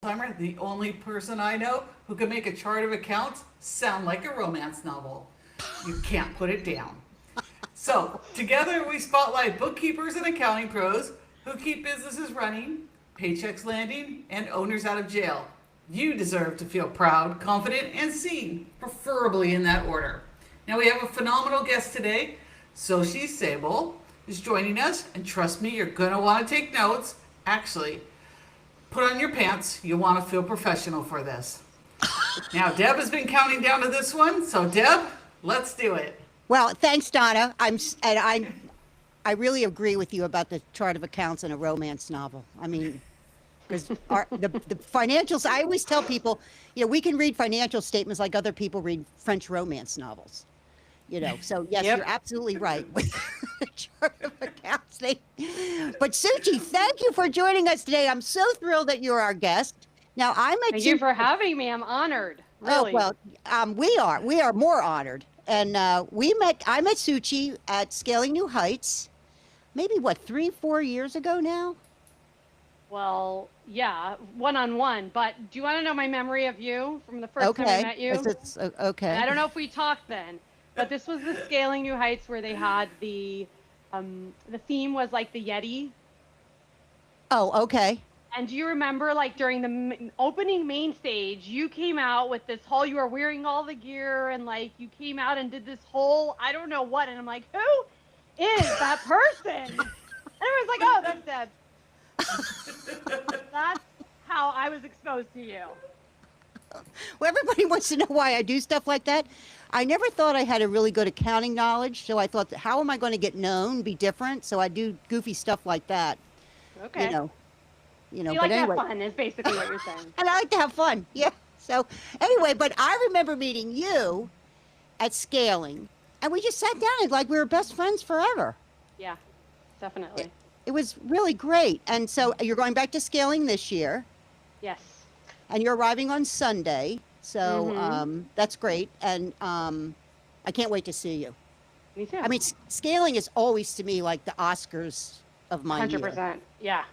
Kilsheimer, the only person I know who can make a chart of accounts sound like a romance novel. You can't put it down. So, together we spotlight bookkeepers and accounting pros who keep businesses running, paychecks landing, and owners out of jail. You deserve to feel proud, confident, and seen, preferably in that order. Now we have a phenomenal guest today. Soochie Sabol is joining us, and trust me, you're going to want to take notes. Actually, put on your pants. You'll want to feel professional for this. Now, Deb has been counting down to this one, so Deb, let's do it. Well, thanks, Donna. I really agree with you about the chart of accounts in a romance novel. I mean, because the financials, I always tell people, we can read financial statements like other people read French romance novels. So yes, Yep. You're absolutely right with the chart of accounts thing. But Soochie, thank you for joining us today. I'm so thrilled that you're our guest. Now, I met Thank you you for having me. I'm honored. Oh, Really. well, we are more honored. And I met Soochie at Scaling New Heights, maybe 3-4 years ago now? Well, yeah, one-on-one. But do you want to know my memory of you from the first time I met you? Okay. And I don't know if we talked then, but this was the Scaling New Heights where they had the theme was like the Yeti. Oh, okay. And do you remember, like, during the opening main stage, you came out with this whole, you were wearing all the gear, and, like, you came out and did this whole, I don't know what, and I'm like, who is that person? And everyone's like, oh, that's Deb. That's how I was exposed to you. Well, everybody wants to know why I do stuff like that. I never thought I had a really good accounting knowledge, so I thought, how am I going to get known, be different? So I do goofy stuff like that. Okay. You like but to anyway. have fun, is basically what you're saying. And I like to have fun. Yeah. So anyway, but I remember meeting you at Scaling, and we just sat down and like we were best friends forever. Yeah, definitely. It was really great. And so you're going back to Scaling this year, Yes. and you're arriving on Sunday. So Mhm. that's great. And I can't wait to see you. Me too. I mean, Scaling is always to me like the Oscars of my year. 100%. Yeah.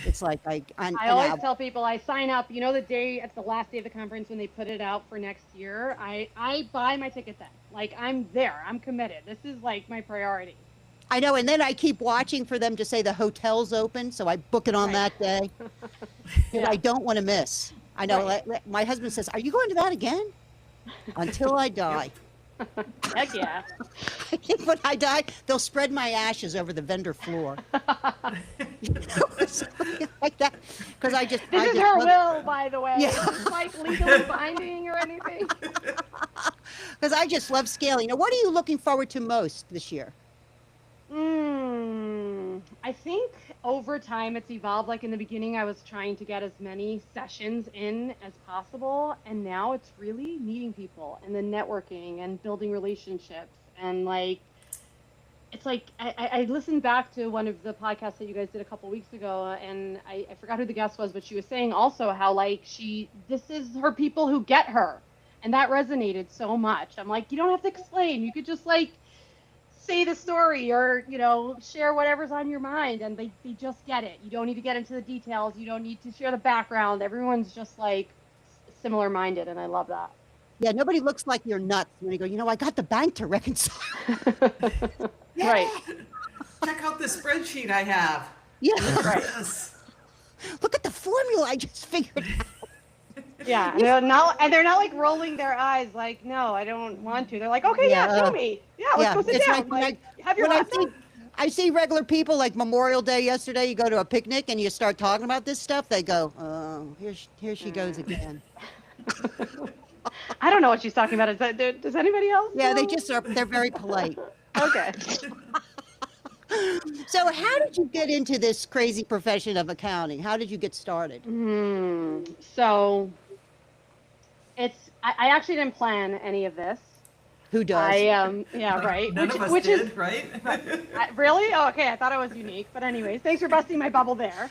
It's like I always tell people I sign up, the day at the last day of the conference when they put it out for next year, I buy my ticket then. Like, I'm there. I'm committed. This is like my priority. I know, and then I keep watching for them to say the hotel's open, so I book it on that day. And I don't want to miss. I know, my husband says, are you going to that again? Until I die. Heck yeah. I think when I die, they'll spread my ashes over the vendor floor. Like that, because I just. This is her will, by the way. Yeah. It's like legally binding or anything. Because I just love Scaling. Now, what are you looking forward to most this year? I think over time it's evolved. Like in the beginning, I was trying to get as many sessions in as possible. And now it's really meeting people and then networking and building relationships. And like, it's like, I listened back to one of the podcasts that you guys did a couple weeks ago, and I forgot who the guest was, but she was saying also how like this is her people who get her. And that resonated so much. I'm like, you don't have to explain. You could just like, say the story or share whatever's on your mind, and they just get it. You don't need to get into the details. You don't need to share the background. Everyone's just like similar minded, and I love that. Yeah, nobody looks like you're nuts when you go, I got the bank to reconcile. Right. Check out the spreadsheet I have. Yeah. Right. Yes. Look at the formula I just figured out. Yeah, and they're not like rolling their eyes like, no, I don't want to. They're like, okay, yeah, show me. Yeah, let's go sit it's down. like Have your when laptop. I see regular people like Memorial Day yesterday, you go to a picnic and you start talking about this stuff, they go, oh, here she goes again. I don't know what she's talking about. Does anybody else Yeah, know? they're very polite. Okay. So how did you get into this crazy profession of accounting? How did you get started? So I actually didn't plan any of this. Who does? Yeah, right. None of us which did, is right? really? Oh, okay. I thought I was unique, but anyways, thanks for busting my bubble there.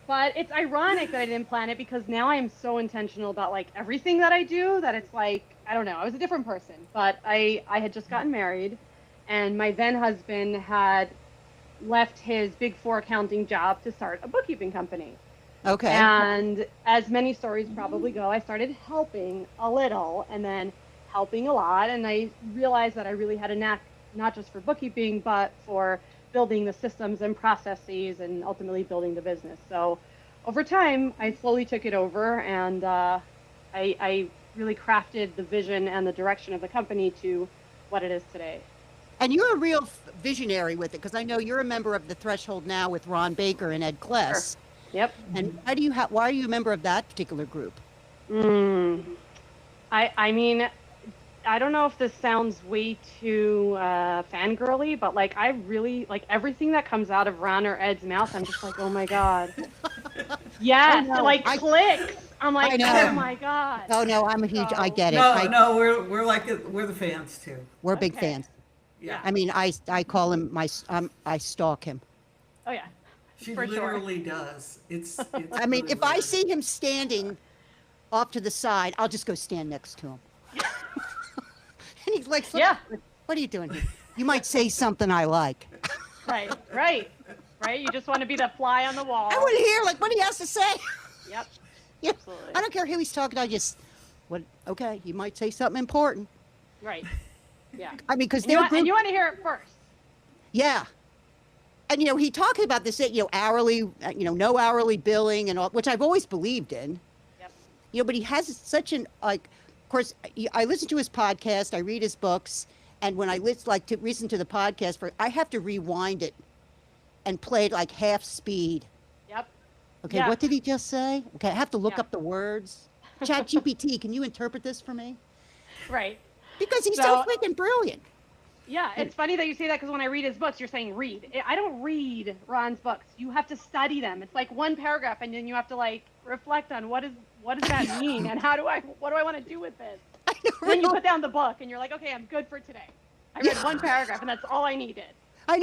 But it's ironic that I didn't plan it because now I am so intentional about like everything that I do that it's like, I don't know, I was a different person, but I had just gotten married, and my then husband had left his Big Four accounting job to start a bookkeeping company. Okay. And as many stories probably go, I started helping a little and then helping a lot. And I realized that I really had a knack, not just for bookkeeping, but for building the systems and processes and ultimately building the business. So over time, I slowly took it over, and I really crafted the vision and the direction of the company to what it is today. And you're a real visionary with it, because I know you're a member of the Threshold now with Ron Baker and Ed Kless. Sure. Yep. And why are you a member of that particular group? I mean, I don't know if this sounds way too fangirly, but like I really like everything that comes out of Ron or Ed's mouth. I'm just like, oh my god. Yes, it like clicks. I'm like, oh my god. Oh no, I'm a huge. I get it. No, we're the fans too. We're big fans. Yeah. I mean, I call him I stalk him. Oh yeah. She For literally does. It's I mean, really if I weird. see him standing off to the side, I'll just go stand next to him. And he's like, Yeah. what are you doing here? You might say something I like. Right. You just want to be the fly on the wall. I want to hear like what he has to say. Yep. Yeah. Absolutely. I don't care who he's talking to. I just, okay, you might say something important. Right. Yeah. I mean, because And you they're want to hear it first. Yeah. And, he talked about this, hourly, no hourly billing and all, which I've always believed in. Yep. But he has such an, of course, I listen to his podcast, I read his books, and when I listen to the podcast, I have to rewind it and play it like half speed. Yep. Okay, Yeah. what did he just say? Okay, I have to look Yeah. up the words. ChatGPT, can you interpret this for me? Right. Because he's so freaking brilliant. Yeah, it's funny that you say that because when I read his books, you're saying read. I don't read Ron's books. You have to study them. It's like one paragraph, and then you have to like reflect on what does that mean, and what do I want to do with this? I know, Then you put down the book, and you're like, okay, I'm good for today. I read one paragraph, and that's all I needed. I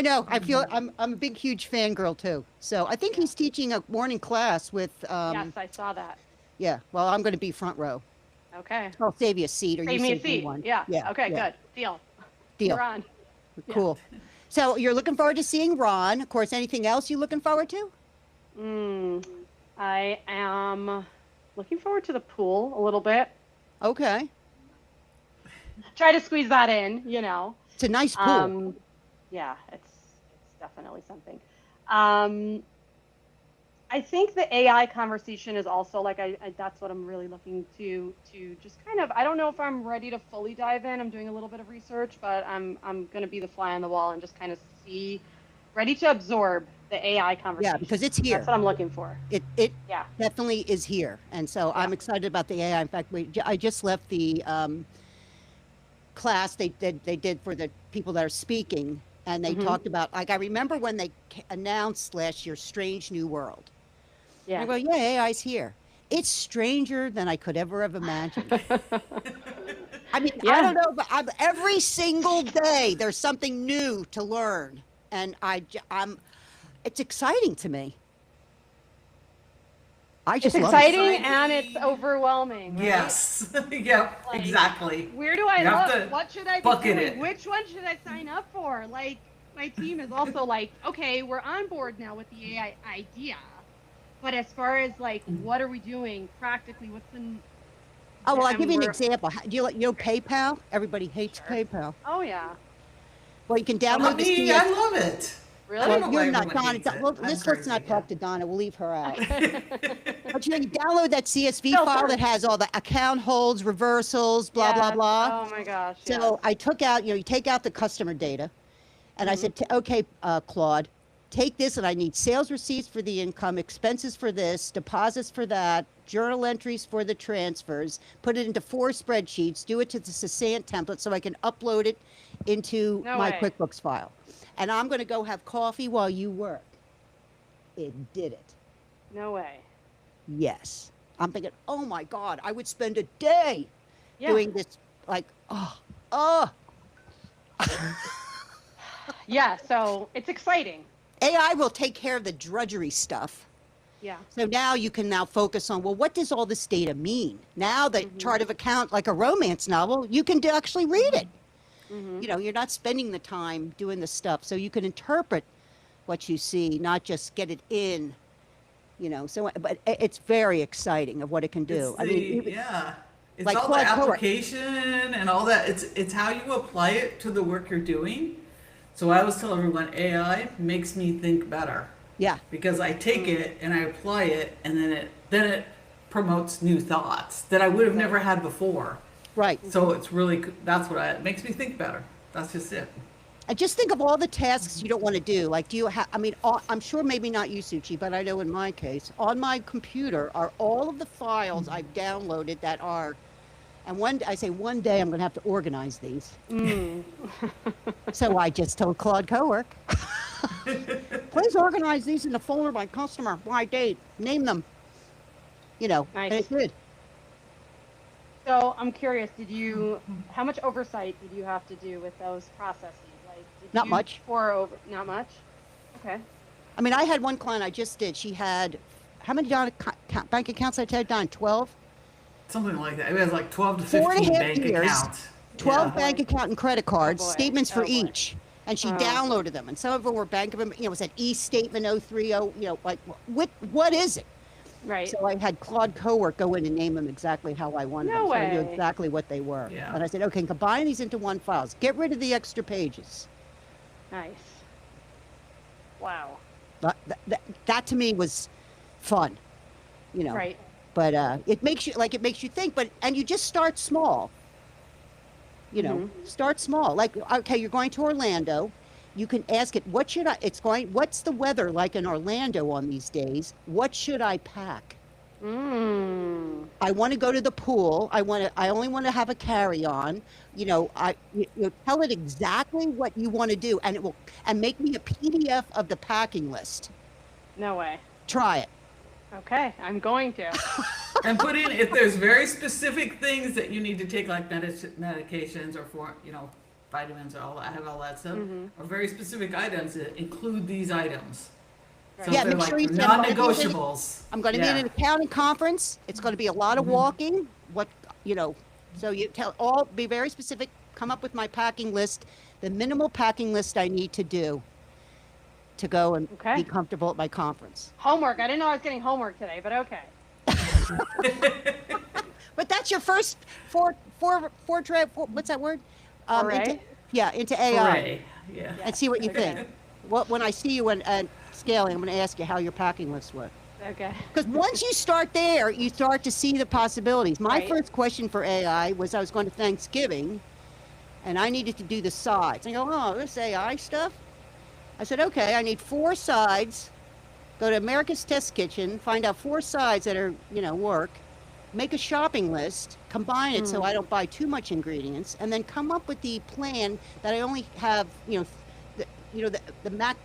know. I feel I'm a big, huge fangirl too. So I think he's teaching a morning class with. Yes, I saw that. Yeah. Well, I'm going to be front row. Okay. I'll save you a seat, or Save you me a save seat. me one. Yeah. Okay. yeah. Good. Deal. Deal. You're on. Cool. So you're looking forward to seeing Ron. Of course. Anything else you looking forward to? I am looking forward to the pool a little bit. Okay. Try to squeeze that in. It's a nice pool. Yeah, it's definitely something. I think the AI conversation is also like that's what I'm really looking to just kind of. I don't know if I'm ready to fully dive in. I'm doing a little bit of research, but I'm going to be the fly on the wall and just kind of ready to absorb the AI conversation. Yeah, because it's here. That's what I'm looking for. It definitely is here, and so I'm excited about the AI. In fact, I just left the class they did for the people that are speaking, and they talked about, like, I remember when they announced last year Strange New World. Yeah. I go, yeah, AI's here. It's stranger than I could ever have imagined. I mean, I don't know, but every single day there's something new to learn, and it's exciting to me. I just It's love exciting and it's overwhelming. Right? Yes. Yep. Like, exactly. Where do I You have to look? What should I be bucket doing? it. Which one should I sign up for? Like, my team is also like, okay, we're on board now with the AI idea. But as far as like, what are we doing practically? What's the... Oh, well, I'll give you an example. Do you know PayPal? Everybody hates PayPal. Oh, yeah. Well, you can download the I love it. Really? I don't know Well, you're why not everyone Donna. hates it. Well, I'm let's crazy, not yeah. talk to Donna. We'll leave her out. But you download that CSV Filter. file that has all the account holds, reversals, blah, blah, Yes. blah. Oh, my gosh. So I took out, you take out the customer data, and I said, okay, Claude, take this, and I need sales receipts for the income, expenses for this, deposits for that, journal entries for the transfers, put it into 4 spreadsheets, do it to the Sassant template so I can upload it into No my way. QuickBooks file. And I'm going to go have coffee while you work. It did it. No way. Yes. I'm thinking, oh my God, I would spend a day doing this, like, oh. Yeah, so it's exciting. AI will take care of the drudgery stuff. Yeah. So now you can focus on, well, what does all this data mean? Now the chart of account, like a romance novel, you can actually read it. You're not spending the time doing the stuff. So you can interpret what you see, not just get it in So, but it's very exciting of what it can do. It's I mean, even, yeah. It's like all the Claude Cowork. application and all that. It's how you apply it to the work you're doing. So I always tell everyone AI makes me think better Yeah, because I take it and I apply it and then it promotes new thoughts that I would have never had before. right. So it's really that's what it makes me think better. That's just it. And just think of all the tasks you don't want to do. Like, do you have, I mean, I'm sure maybe not you, Soochie, but I know in my case, on my computer are all of the files I've downloaded that are, and one day I'm going to have to organize these. So I just told Claude Cowork, please organize these in the folder by customer, by date, name them, and Nice. it did. So I'm curious, how much oversight did you have to do with those processes? Like, Not much. Not much? Okay. I mean, I had one client I just did. She had, how many bank accounts I had done? 12? Something like that. It was like 12 to 4.5 15 bank years, accounts. 12 Yeah. bank account and credit cards, Oh, boy. statements for Oh, boy. each. And she downloaded them. And some of them were Bank of America, it was an e-statement 030, like, what is it? Right. So I had Claude Cowork go in and name them exactly how I wanted No them. So I knew way. exactly what they were. Yeah. And I said, okay, combine these into one file. Get rid of the extra pages. Nice. Wow. That to me was fun, Right. But it makes you think, and you just start small. Start small. Like, okay, you're going to Orlando. You can ask it, what's the weather like in Orlando on these days? What should I pack? I want to go to the pool. I only want to have a carry-on. Tell it exactly what you want to do, and and make me a PDF of the packing list. No way. Try it. Okay, I'm going to. And put in if there's very specific things that you need to take, like medications or for vitamins or all that, have all that stuff, or very specific items that include these items. So Yeah, they're make like sure you send non-negotiables. I'm going to be at an accounting conference. It's going to be a lot of walking. So you be very specific. Come up with my packing list, the minimal packing list I need to do to go and be comfortable at my conference. Homework. I didn't know I was getting homework today, but okay. But that's your first what's that word? Foray? Into AI. Hooray. Yeah. And see what you Okay. think. When I see you and scaling, I'm going to ask you how your packing list was. Okay. Because once you start there, you start to see the possibilities. My Right. first question for AI was I was going to Thanksgiving, and I needed to do the sides. I go, oh, this AI stuff? I said, okay, I need 4 sides. Go to America's Test Kitchen, find out 4 sides that are, work. Make a shopping list, combine it so I don't buy too much ingredients, and then come up with the plan that I only have,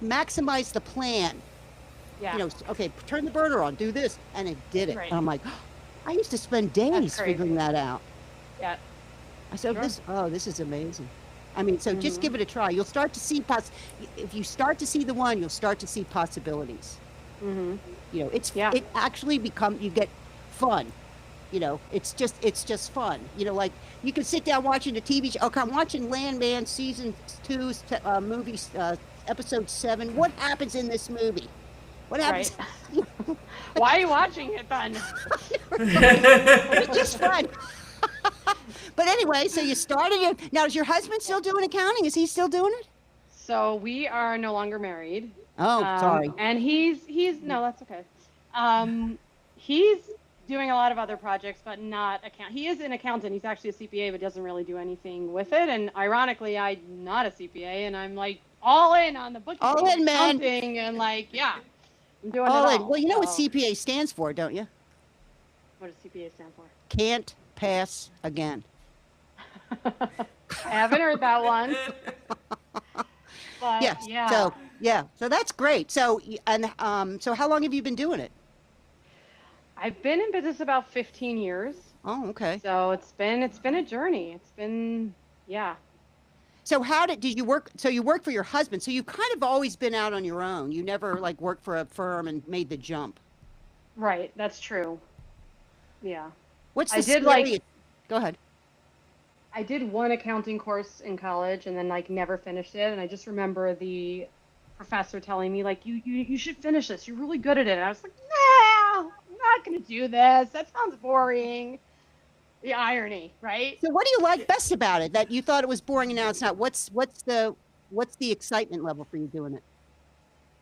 maximize the plan. Yeah. Okay, turn the burner on, do this, and it did it. Right. And I'm like, I used to spend days crazy. figuring that out. Yeah. I said, Sure. this is amazing. I mean, so just give it a try. You'll start to see if you start to see the one, you'll start to see possibilities. It actually you get fun. It's just fun. Like you can sit down watching a TV show. Okay, I'm watching Landman season 2, movie, episode 7. What happens in this movie? What happens? Right. Why are you watching it then? It's just fun. But anyway, so you started it. Now, is your husband still doing accounting? Is he still doing it? So we are no longer married. Oh, sorry. And he's no, that's okay. He's doing a lot of other projects, but not account. He is an accountant. He's actually a CPA, but doesn't really do anything with it. And ironically, I'm not a CPA, and I'm like all in on the bookkeeping, All in, man. accounting, and I'm doing All it in. all. Well, you know what So- CPA stands for, don't you? What does CPA stand for? Can't pass again. I haven't heard that one. But, Yes. yeah. So that's great. So so how long have you been doing it? I've been in business about 15 years. Oh, okay. So it's been a journey. It's been, yeah. So did you work? So you work for your husband. So you've kind of always been out on your own. You never worked for a firm and made the jump. Right. That's true. Yeah. What's the I did, scariest? Go ahead. I did one accounting course in college and then never finished it. And I just remember the professor telling me you should finish this. You're really good at it. And I was like, not going to do this. That sounds boring. The irony, right? So what do you like best about it? That you thought it was boring and now it's not. What's the excitement level for you doing it?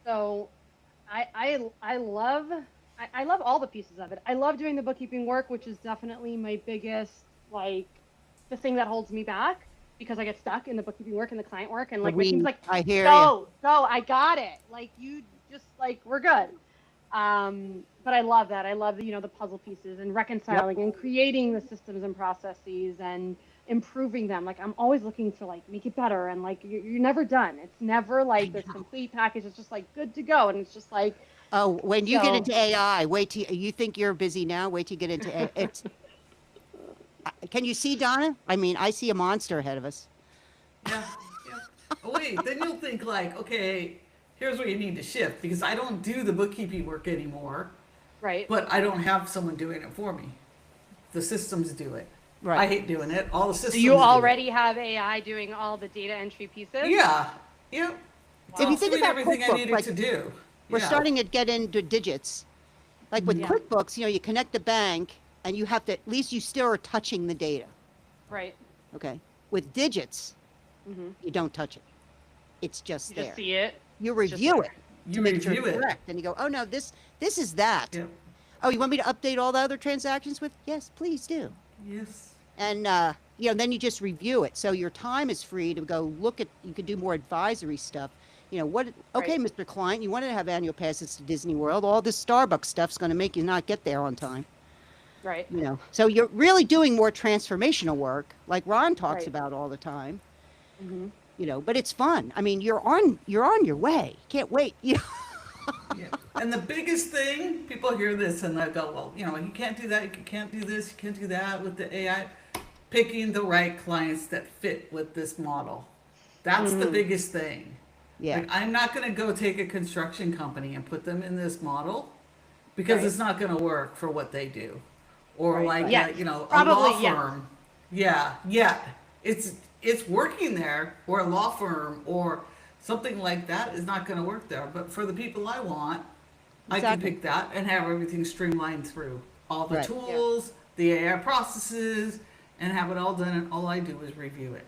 So I love I love all the pieces of it. I love doing the bookkeeping work, which is definitely my biggest, like, the thing that holds me back, because I get stuck in the bookkeeping work and the client work, and like my team's like, I hear go, I got it. Like, you just, like, we're good. But I love that. I love the, the puzzle pieces and reconciling and creating the systems and processes and improving them. Like, I'm always looking to, like, make it better, and like you're never done. It's never like this complete package. It's just like good to go, and it's just like, Oh, when you get into AI, wait till you think you're busy now. Wait till you get into AI. It's. Can you see, Donna? I mean, I see a monster ahead of us. Yeah. Oh, wait, then you'll think like, okay, here's where you need to shift, because I don't do the bookkeeping work anymore. right. But I don't have someone doing it for me. The systems do it. Right. I hate doing it. All the systems. So you do it. already have AI doing all the data entry pieces? Yeah. Yep. If you think Doing about everything I QuickBooks, needed like, to do. We're Yeah. starting to get into digits. Like with Yeah. QuickBooks, you connect the bank and you have to, at least you still are touching the data. Right. Okay. With digits, Mm-hmm. you don't touch it. It's just You there. just see it. You It's just review there. it You to make sure review it's it. correct. And you go, oh no, this is that. Yep. Oh, you want me to update all the other transactions with? Yes, please do. Yes. And then you just review it. So your time is free to go look at. You could do more advisory stuff. What? Okay, Right. Mr. Client, you wanted to have annual passes to Disney World. All this Starbucks stuff's going to make you not get there on time. Right. So you're really doing more transformational work, like Ron talks Right. about all the time. Mm-hmm. But it's fun. I mean, you're on your way. Can't wait. Yeah. And the biggest thing, people hear this and they go, well, you can't do that, you can't do this, you can't do that with the AI. Picking the right clients that fit with this model. That's the biggest thing. Yeah. Like, I'm not going to go take a construction company and put them in this model, because Right. it's not going to work for what they do. Or Right. like, Yes. a law Probably, yes. firm. Yeah. It's working there, or a law firm or something like that is not going to work there. But for the people I want, I can Exactly. pick that and have everything streamlined through all the Right. tools, the AI processes, and have it all done. And all I do is review it.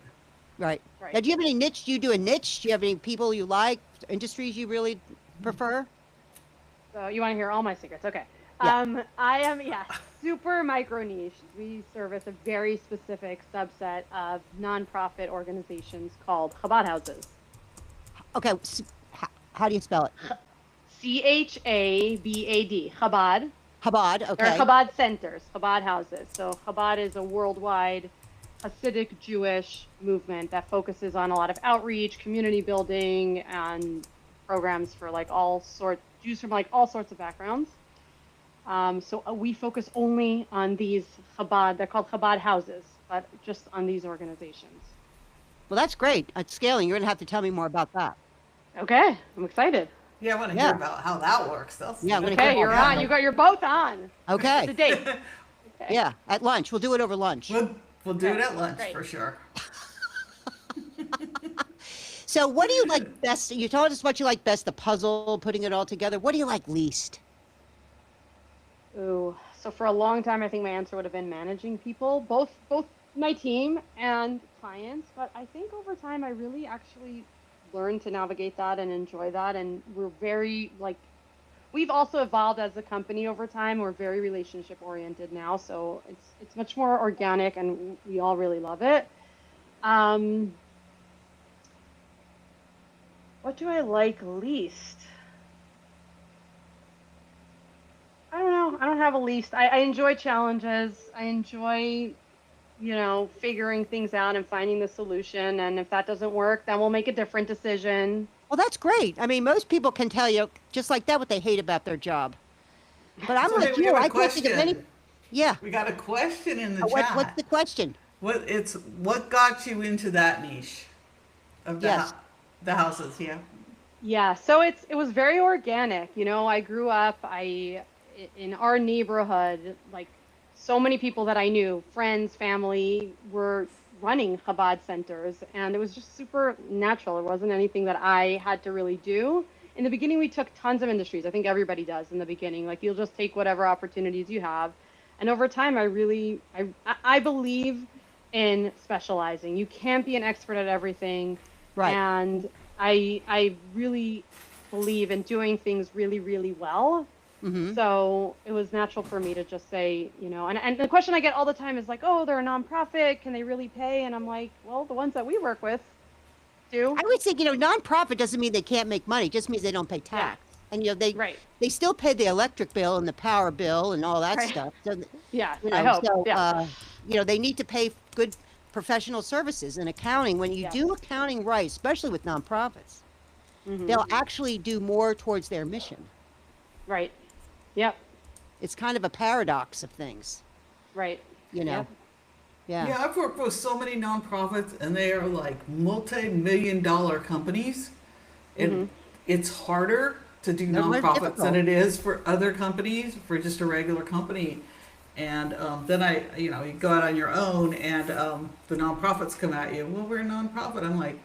Right. Right. Now, do you have any niche? Do you do a niche? Do you have any people you like? Industries you really prefer? So you want to hear all my secrets? Okay. Yeah. I am, super micro niche. We service a very specific subset of nonprofit organizations called Chabad houses. Okay. How do you spell it? Chabad. Chabad. Chabad. Or Okay. Chabad centers, Chabad houses. So Chabad is a worldwide Hasidic Jewish movement that focuses on a lot of outreach, community building, and programs for like Jews from like all sorts of backgrounds. So we focus only on these Chabad. They're called Chabad houses, but just on these organizations. Well, that's great. At scaling, you're going to have to tell me more about that. Okay, I'm excited. Yeah, I want to Yeah. hear about how that works. Yeah, I'm gonna Okay, go you're on. on. You're both on. The Okay. date. Okay. Yeah. At lunch. We'll do it over lunch. We'll do it Okay, at lunch great. for sure. So what do you like best? You told us what you like best, the puzzle, putting it all together. What do you like least? Ooh, so for a long time, I think my answer would have been managing people, both my team and clients. But I think over time, I really actually learned to navigate that and enjoy that. And we're very we've also evolved as a company over time. We're very relationship oriented now, so it's much more organic, and we all really love it. What do I like least? I don't know. I don't have a least. I enjoy challenges. I enjoy, figuring things out and finding the solution. And if that doesn't work, then we'll make a different decision. Well, that's great. I mean, most people can tell you just like that what they hate about their job. But I'm So, hey, like we you. have a I can't think of any. question. Yeah. We got a question in the What's chat. the question? What got you into that niche of Yes. the houses? Yeah. Yeah. So it was very organic. I grew up. In our neighborhood, like so many people that I knew, friends, family, were running Chabad centers, and it was just super natural. It wasn't anything that I had to really do. in the beginning, we took tons of industries. I think everybody does in the beginning. Like you'll just take whatever opportunities you have. And over time, I believe in specializing. You can't be an expert at everything. Right. And I really believe in doing things really, really well. Mm-hmm. So it was natural for me to just say, and the question I get all the time is like, oh, they're a nonprofit. Can they really pay? And I'm like, well, the ones that we work with do. I would think, nonprofit doesn't mean they can't make money. It just means they don't pay tax. And, Right. they still pay the electric bill and the power bill and all that Right. stuff. So, Yeah, I hope. So, Yeah. they need to pay good professional services and accounting. When you Yes. do accounting right, especially with nonprofits, Mhm. they'll actually do more towards their mission. Right. Yep. It's kind of a paradox of things, Right. Yep. Yeah, Yeah. I've worked with so many nonprofits, and they are like multi-million-dollar companies. And it's harder to do They're more nonprofits difficult. than it is for other companies, for just a regular company. And then you go out on your own, and the nonprofits come at you. Well, we're a nonprofit. I'm like,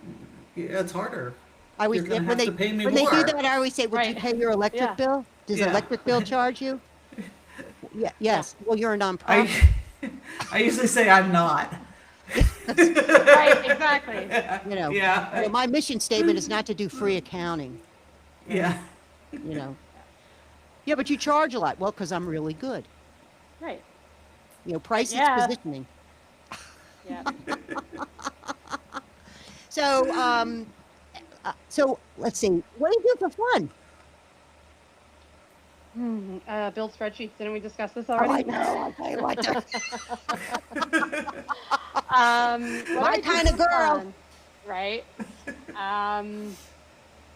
yeah, it's harder. I always, You're gonna when have they to pay me when they do more. that, I always say, "Would you Right. pay your electric Yeah. bill? Does Yeah. electric bill charge you?" Yeah. Yes. Well, you're a nonprofit. I usually say I'm not. Right. Exactly. Yeah. My mission statement is not to do free accounting. Yeah. Yeah, but you charge a lot. Well, because I'm really good. Right. Price is Yeah. positioning. Yeah. So let's see. What do you do for fun? Build spreadsheets. Didn't we discuss this Oh, I already? know. I like that. What My I do kind of for girl. fun, right?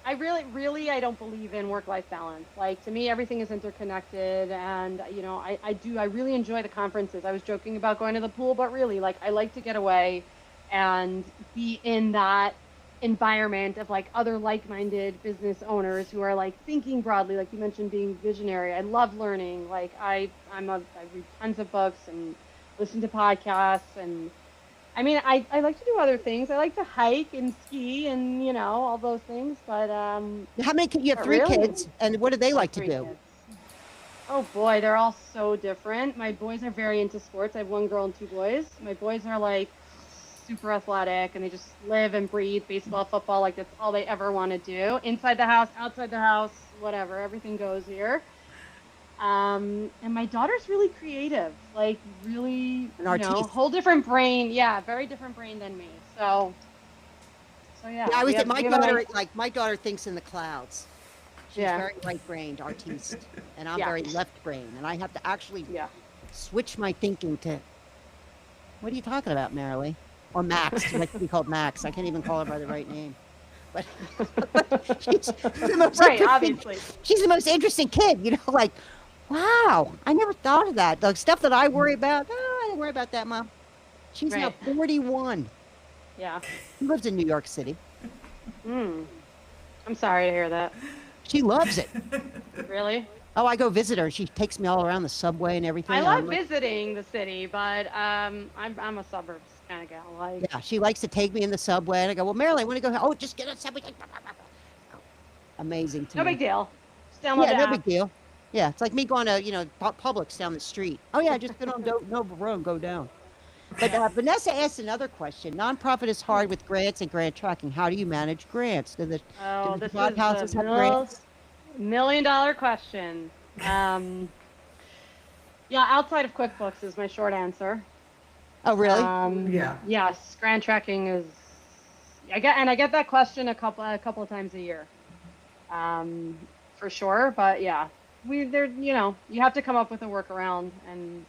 I really, I don't believe in work-life balance. Like to me, everything is interconnected, and I really enjoy the conferences. I was joking about going to the pool, but really, like I like to get away and be in that environment of like other like-minded business owners who are like thinking broadly, like you mentioned, being visionary. I love learning. Like I read tons of books and listen to podcasts, and I mean I like to do other things. I like to hike and ski and all those things. But How many kids? You have but 3 really, kids, and what do they like to 3 do? kids. Oh boy, they're all so different. My boys are very into sports. I have 1 girl and 2 boys. My boys are like super athletic, and they just live and breathe baseball, football. Like that's all they ever want to do. Inside the house, outside the house, whatever. Everything goes here. And my daughter's really creative, like really, An artiste. whole different brain. Yeah, very different brain than me. So yeah. I always we say have- we have a daughter, nice- my daughter thinks in the clouds. She's Yeah. very right-brained artiste, and I'm Yeah. very left-brained, and I have to actually Yeah. switch my thinking to. What are you talking about, Marilee? Or Max? She likes to be called Max. I can't even call her by the right name. But she's the most Right, interesting- obviously. She's the most interesting kid. Like, wow, I never thought of that. The stuff that I worry about, I don't worry about that, Mom. She's now Right. 41. Yeah. She lives in New York City. I'm sorry to hear that. She loves it. Really? Oh, I go visit her. She takes me all around the subway and everything. I and love I'm like- visiting the city, but I'm a suburbs kind of gal. Like, Yeah, she likes to take me in the subway, and I go, well, Marilyn, I want to go. Oh, just get on the subway. Amazing to no me. big deal. Just download Yeah, the no app. big deal. Yeah, it's like me going to Publix down the street. Oh yeah, just get on Noble Road and go down. But Vanessa asked another question. Nonprofit is hard with grants and grant tracking. How do you manage grants? Do the This broad is houses the have grants? $1,000,000 question. Yeah, outside of QuickBooks is my short answer. Oh really? Yeah. Yes, grant tracking is. I get that question a couple of times a year, for sure. But yeah, you have to come up with a workaround, and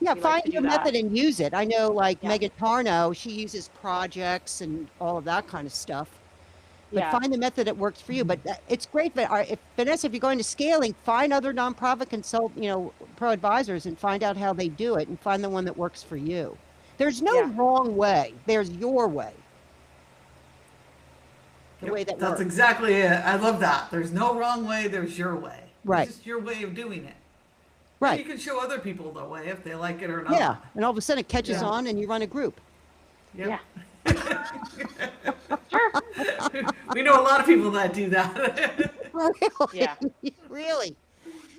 Yeah, we like find to do your that. method and use it. I know, like Yeah. Megan Tarno, she uses projects and all of that kind of stuff. But Yeah. find the method that works for you. But it's great. But if Vanessa, if you're going to scaling, find other nonprofit pro advisors and find out how they do it and find the one that works for you. There's no Yeah. wrong way. There's your way. The Yep, way that that's works. exactly it. I love that. There's no wrong way, there's your way. Right. It's just your way of doing it. Right. You can show other people the way if they like it or not. Yeah. And all of a sudden it catches Yeah. on and you run a group. Yep. Yeah. Sure. We know a lot of people that do that. Really? Yeah. Really?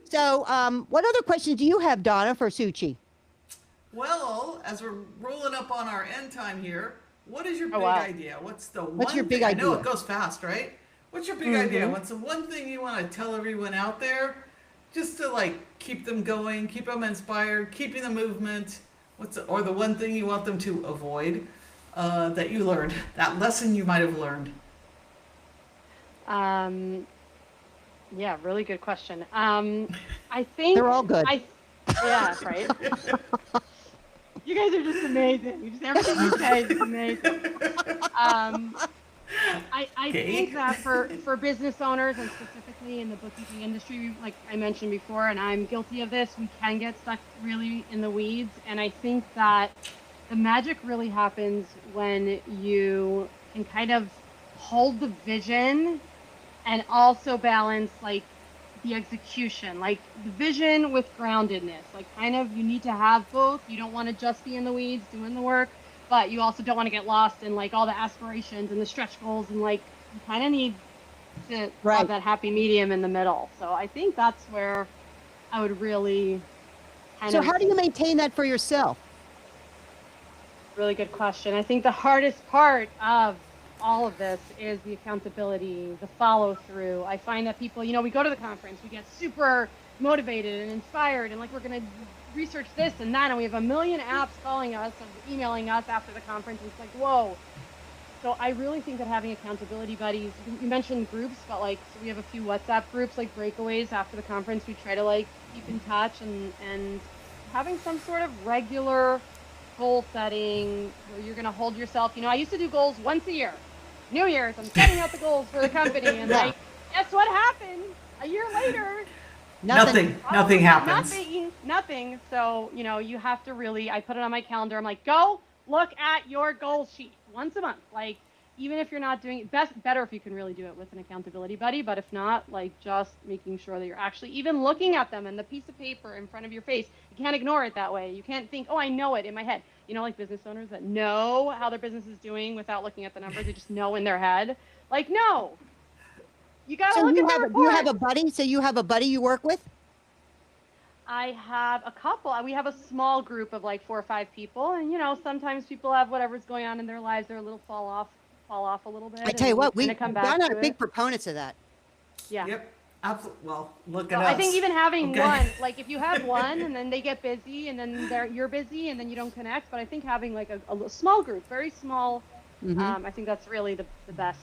So, what other questions do you have, Donna, for Soochie? Well, as we're rolling up on our end time here, what is your Oh, big wow. idea? What's the What's one your big thing? I know idea? it goes fast, right? What's your big idea? What's the one thing you want to tell everyone out there, just to like keep them going, keep them inspired, keeping the movement? Or the one thing you want them to avoid that you learned, that lesson you might have learned? Yeah, really good question. I think They're all good. Yeah, right. You guys are just amazing. You just everything you say is amazing. I think that for business owners and specifically in the bookkeeping industry, like I mentioned before, and I'm guilty of this, we can get stuck really in the weeds. And I think that the magic really happens when you can kind of hold the vision and also balance like the execution, like the vision with groundedness. Like kind of you need to have both. You don't want to just be in the weeds doing the work, but you also don't want to get lost in like all the aspirations and the stretch goals, and like you kind of need to have that happy medium in the middle. So I think that's where I would really So how do you maintain that for yourself? Really good question. I think the hardest part of all of this is the accountability, the follow through. I find that people, we go to the conference, we get super motivated and inspired, and like we're going to research this and that, and we have a million apps calling us and emailing us after the conference. And it's like, whoa. So I really think that having accountability buddies, you mentioned groups, but like, so we have a few WhatsApp groups, like breakaways after the conference. We try to like keep in touch and having some sort of regular goal setting where you're going to hold yourself. I used to do goals once a year. New Year's, I'm setting out the goals for the company, and like, guess what happened? A year later, Nothing happens. Nothing. So, you have to really, I put it on my calendar. I'm like, go look at your goal sheet once a month. Like, even if you're not doing it, better if you can really do it with an accountability buddy. But if not, like just making sure that you're actually even looking at them and the piece of paper in front of your face. You can't ignore it that way. You can't think, oh, I know it in my head. Like business owners that know how their business is doing without looking at the numbers. They just know in their head. Like, no, you got to look at the report. Do you have a buddy? So you have a buddy you work with? I have a couple. We have a small group of like 4 or 5 people. And, sometimes people have whatever's going on in their lives. They're a little fall off a little bit. I tell you what, we're not big proponents of that. Yeah. Yep. Absolutely. Well, look at us. I think even having one, like if you have one and then they get busy and then you're busy and then you don't connect. But I think having like a small group, very small, I think that's really the best.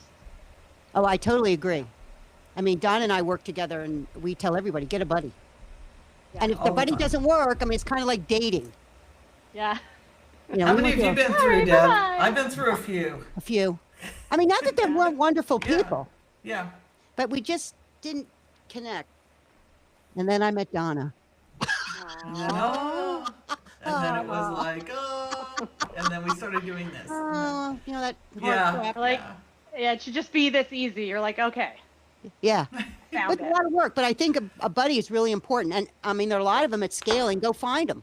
Oh, I totally agree. I mean, Don and I work together and we tell everybody, get a buddy. Yeah. And if the buddy doesn't work, I mean, it's kind of like dating. Yeah. How many have you been through, Deb? I've been through a few. A few. I mean, not that they weren't wonderful people. Yeah. But we just didn't connect. And then I met Donna. No. And then it was like, and then we started doing this. Oh, that hard crap. Like, it should just be this easy. You're like, okay. Yeah. It's a lot of work, but I think a buddy is really important. And I mean, there are a lot of them at scaling. Go find them.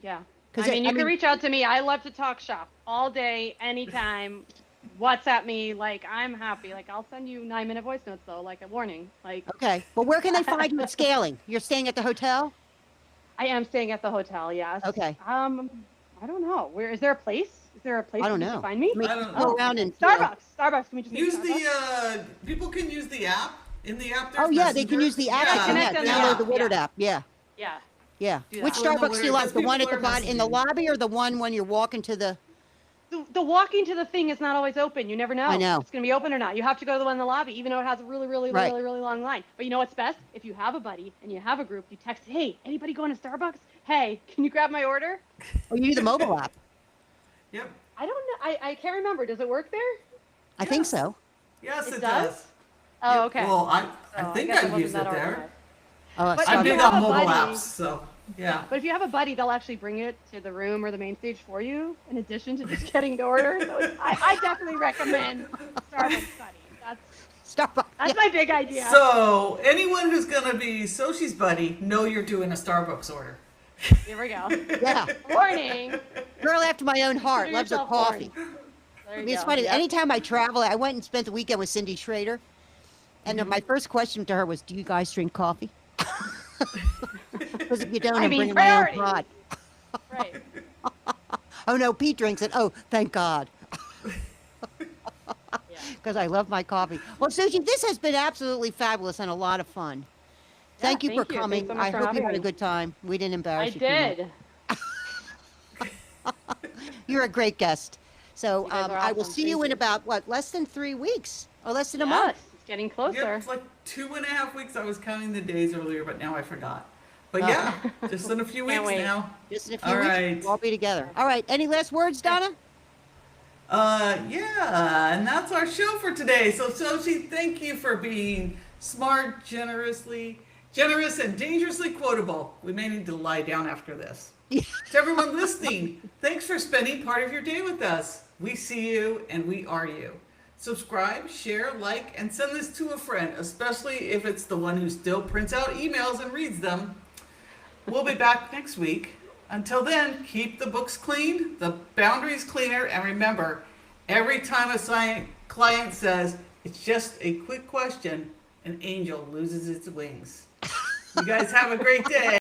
Yeah. You can reach out to me. I love to talk shop all day, anytime. WhatsApp me. Like, I'm happy. Like, I'll send you 9-minute voice notes, though, like a warning. Like. Okay. Well, where can they find you at scaling? You're staying at the hotel? I am staying at the hotel, yes. Okay. I don't know. Is there a place? Is there a place I don't where you know. can find me? I don't know. Around in Starbucks. Starbucks. Can we just use the people can use the app. In the app, there's they can use the app. Download the Woodard app. Yeah. Yeah. Yeah. Which Starbucks do you like? The one at the bottom in the lobby, or the one when you're walking to the? The walking to the thing is not always open. You never know. I know. If it's going to be open or not. You have to go to the one in the lobby, even though it has a really, really, really, really long line. But you know what's best? If you have a buddy and you have a group, you text, hey, anybody going to Starbucks? Hey, can you grab my order? Or you use the mobile app. Yep. I don't know. I can't remember. Does it work there? I think so. Yes, it does. does. Oh, okay. Well, I think guess I've used it there. But I'm if big you have on a mobile buddy- apps, so yeah. But if you have a buddy, they'll actually bring it to the room or the main stage for you, in addition to just getting the order. So I definitely recommend Starbucks buddy. Starbucks. That's my big idea. So anyone who's gonna be Sochi's buddy, know you're doing a Starbucks order. Here we go. Yeah. Warning. Girl after my own heart. Consider Loves her yourself coffee. warned. There I you mean, it's go. funny. Yep. Anytime I travel, I went and spent the weekend with Cindy Schrader. And my first question to her was, do you guys drink coffee? Because if you don't, I I'm mean, bringing my own priorities. pot. Right. Oh, no, Pete drinks it. Oh, thank God. Yeah. Because I love my coffee. Well, Sushi, this has been absolutely fabulous and a lot of fun. Thank you for thank you. coming. Thanks so much I for hope you having had a me. good time. We didn't I embarrass you too much. did. You're a great guest. So You guys are I will awesome. see you Thank in you. about, what, less than 3 weeks? Or less than a Yes, month? it's getting Yep, closer. it's like 2.5 weeks. I was counting the days earlier, but now I forgot. But Oh. yeah, just in a few Can't weeks wait. now. Just in a few All weeks, right. we'll all be together. All right. Any last words, Donna? Yeah, and that's our show for today. So, Sochi, thank you for being smart, generous, and dangerously quotable. We may need to lie down after this. To everyone listening, thanks for spending part of your day with us. We see you and we are you. Subscribe, share, like, and send this to a friend, especially if it's the one who still prints out emails and reads them. We'll be back next week. Until then, keep the books clean, the boundaries cleaner, and remember, every time a client says, it's just a quick question, an angel loses its wings. You guys have a great day.